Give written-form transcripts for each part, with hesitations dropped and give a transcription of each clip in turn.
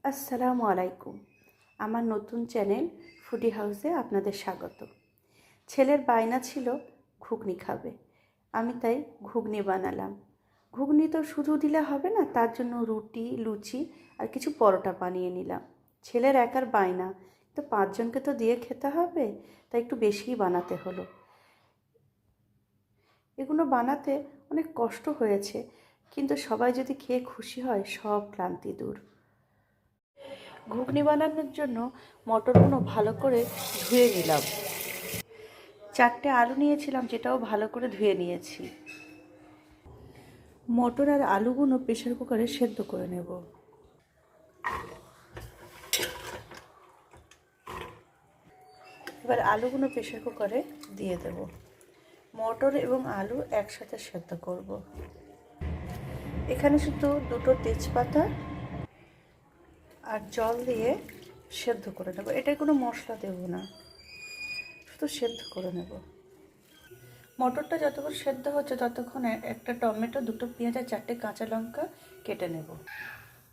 আসসালামু আলাইকুম। আমার নতুন চ্যানেল ফুডি হাউসে আপনাদের স্বাগত। ছেলের বায়না ছিল ঘুগনি খাবে, আমি তাই ঘুগনি বানালাম। ঘুগনি তো শুধু দিলে হবে না, তার জন্য রুটি, লুচি আর কিছু পরোটা বানিয়ে নিলাম। ছেলের একার বায়না, তো 5 জনকে তো দিয়ে খেতে হবে, তাই একটু বেশিই বানাতে হলো। এগুলো বানাতে অনেক কষ্ট হয়েছে, কিন্তু সবাই যদি খেয়ে খুশি হয় সব ক্লান্তি দূর। ঘুগনি বানানোর জন্য মটরগুলো ভালো করে ধুয়ে নিলাম। 4টে আলু নিয়েছিলাম, যেটাও ভালো করে ধুয়ে নিয়েছি। মটর আর আলুগুলো প্রেসার কুকারে সেদ্ধ করে নেব। এবার আলুগুলো প্রেসার কুকারে দিয়ে দেব। মটর এবং আলু একসাথে সেদ্ধ করব। এখানে শুধু 2টো তেজপাতা আর জল দিয়ে সেদ্ধ করে নেব। এটায় কোনো মশলা দেব না, শুধু সেদ্ধ করে নেব। মটরটা যতক্ষণ সেদ্ধ হচ্ছে ততক্ষণে একটা টমেটো, 2টো পেঁয়াজ আর 4টে কাঁচা লঙ্কা কেটে নেব।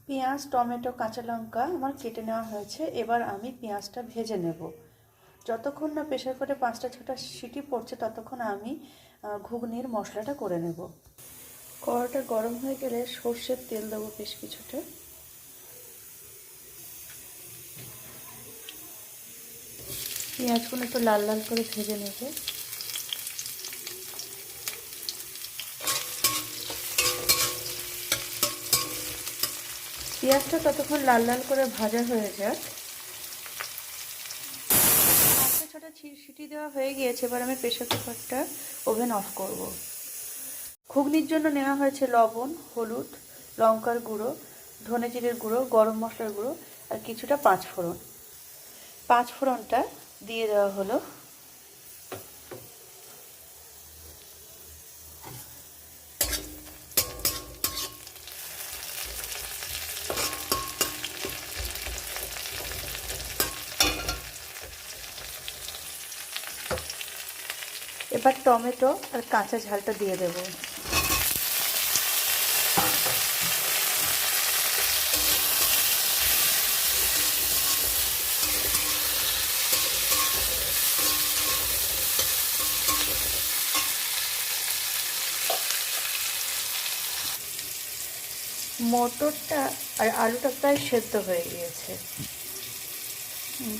পেঁয়াজ, টমেটো, কাঁচা লঙ্কা আমার কেটে নেওয়া হয়েছে। এবার আমি পেঁয়াজটা ভেজে নেব। যতক্ষণ না প্রেসার কুকারে 5টা-6টা সিটি পড়ছে ততক্ষণ আমি ঘুগনির মশলাটা করে নেব। কড়াটা গরম হয়ে গেলে সর্ষের তেল দেবো বেশ কিছুটা। পেঁয়াজগুলো একটু লাল লাল করে ভেজে নেব। পেঁয়াজটা ততক্ষণ লাল লাল করে ভাজা হয়ে যাক। 5টা-6টা সিটি দেওয়া হয়ে গিয়েছে। এবার আমি প্রেসার কুকারটা ওভেন অফ করব। ঘুগনির জন্য নেওয়া হয়েছে লবণ, হলুদ, লঙ্কার গুঁড়ো, ধনে জিরের গুঁড়ো, গরম মশলার গুঁড়ো আর কিছুটা 5 ফোড়ন। 5 ফোড়নটা দিয়ে দেওয়া হলো। এবার টমেটো আর কাঁচা ঝালটা দিয়ে দেব। মটরটা আর আলুটা প্রায় সেদ্ধ হয়ে গিয়েছে,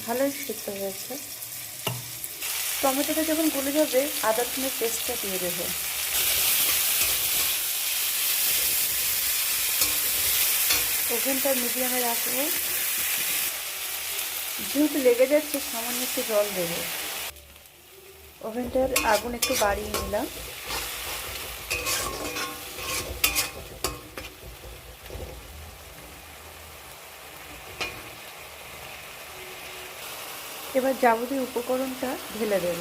ভালোই সেদ্ধ হয়েছে। টমেটোটা যখন গলে যাবে আদা রসুনের পেস্টটা দিয়ে দেবো। ওভেনটা মিডিয়ামে রাখবো। যেহেতু লেগে যাচ্ছে সামান্য একটু জল দেবো। ওভেনটার আগুন একটু বাড়িয়ে নিলাম। এবার যাবতীয় উপকরণটা ঢেলে দেব।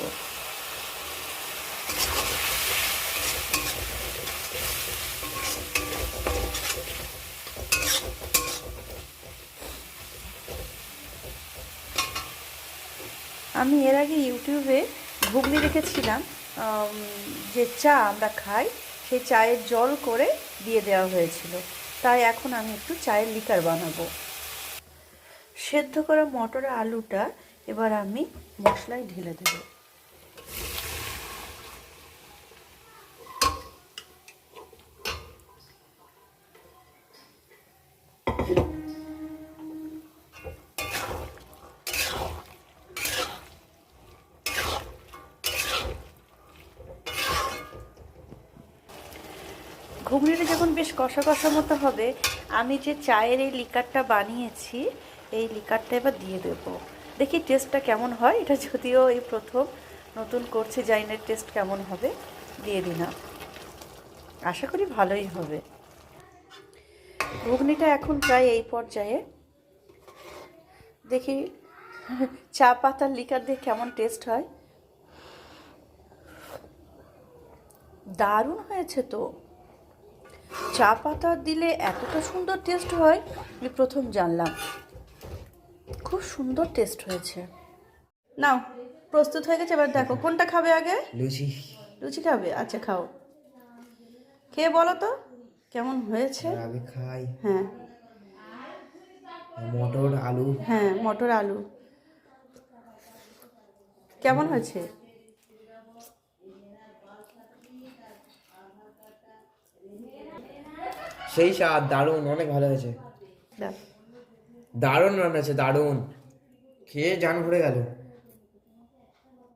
আমি এর আগে ইউটিউবে ঘুগনি দেখেছিলাম, যে চা আমরা খাই সেই চায়ের জল করে দিয়ে দেওয়া হয়েছিল, তাই এখন আমি একটু চায়ের লিকার বানাবো। সেদ্ধ করা মটর আলুটা এবার আমি মশলায় ঢেলে দেব। ঘুগনিটা যখন বেশ কষা কষা মতো হবে, আমি যে চায়ের এই লিকারটা বানিয়েছি এই লিকারটা এবার দিয়ে দেব। দেখি টেস্টটা কেমন হয়। এটা যদিও এই প্রথম নতুন করছি, জানি না টেস্ট কেমন হবে। দিয়ে দিলাম, আশা করি ভালোই হবে। ঘুগনিটা এখন প্রায় এই পর্যায়ে। দেখি চা পাতার লিকার দিয়ে কেমন টেস্ট হয়। দারুণ হয়েছে তো। চা পাতা দিলে এতটা সুন্দর টেস্ট হয় আমি প্রথম জানলাম। খুব সুন্দর টেস্ট হয়েছে। নাও, প্রস্তুত হয়ে গেছে। এবার দেখো কোনটা খাবে আগে। লুচি। লুচি খাবে? আচ্ছা খাও, খেয়ে বলো তো কেমন হয়েছে। আমি খাই। হ্যাঁ, মটর আলু। হ্যাঁ, মটর আলু। কেমন হয়েছে? সেই স্বাদ, দারুণ, অনেক ভালো হয়েছে। দাও। দারুণ রান্না আছে, দারুণ। খেয়ে জান ভরে গেল।